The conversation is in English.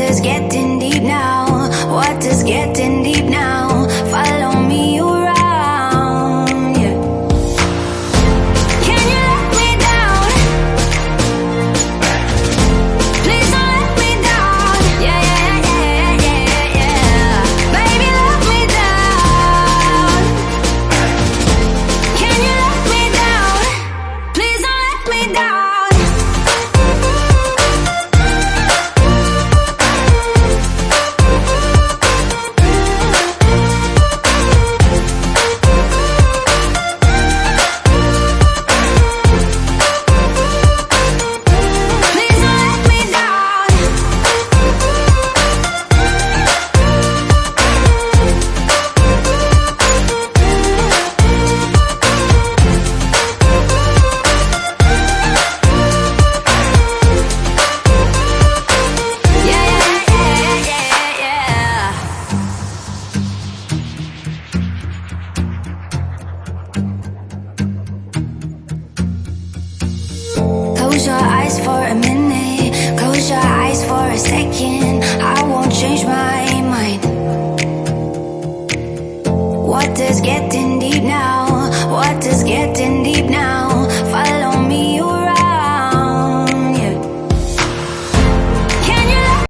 is getting deep now? What is getting deep now? Follow me around, yeah. Can you let me down? Please don't let me down. Yeah, yeah, yeah, yeah, yeah. Baby, let me down. Can you let me down? Please don't let me down. Close your eyes for a minute, close your eyes for a second. I won't change my mind. What is getting